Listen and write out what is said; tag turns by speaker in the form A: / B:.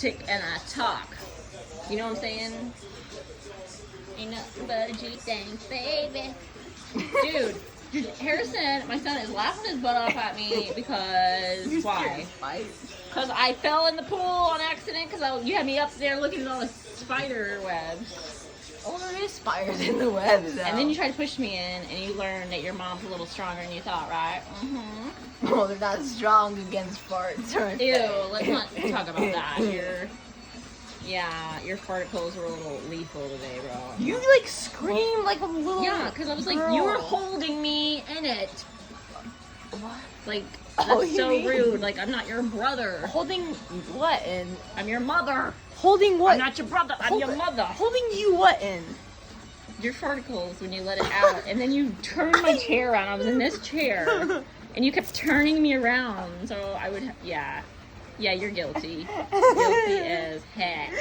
A: lipstick and I talk. You know what I'm saying? Ain't nothing but a G thing, baby. Dude, Harrison, my son, is laughing his butt off at me because why? Because I fell in the pool on accident because you had me up there looking at all the spider webs.
B: Oh, there is spiders in the web, though.
A: And then you tried to push me in, and you learned that your mom's a little stronger than you thought, right? Mm-hmm.
B: Oh, they're not strong against farts, are
A: Ew,
B: they?
A: let's not talk about that. Your particles were a little lethal today, bro.
B: You, like, scream like a little
A: Yeah, because I was like,
B: girl.
A: you were holding me in it.
B: What?
A: Like,
B: Oh,
A: that's
B: you
A: so
B: mean-
A: rude. Like, I'm not your brother.
B: Holding what in?
A: I'm your mother.
B: Holding what?
A: I'm not your brother. I'm your mother.
B: Holding you what in?
A: Your particles when you let it out. And then you turned my chair around. I was in this chair. And you kept turning me around. So I would, yeah. Yeah, you're guilty. Guilty as heck.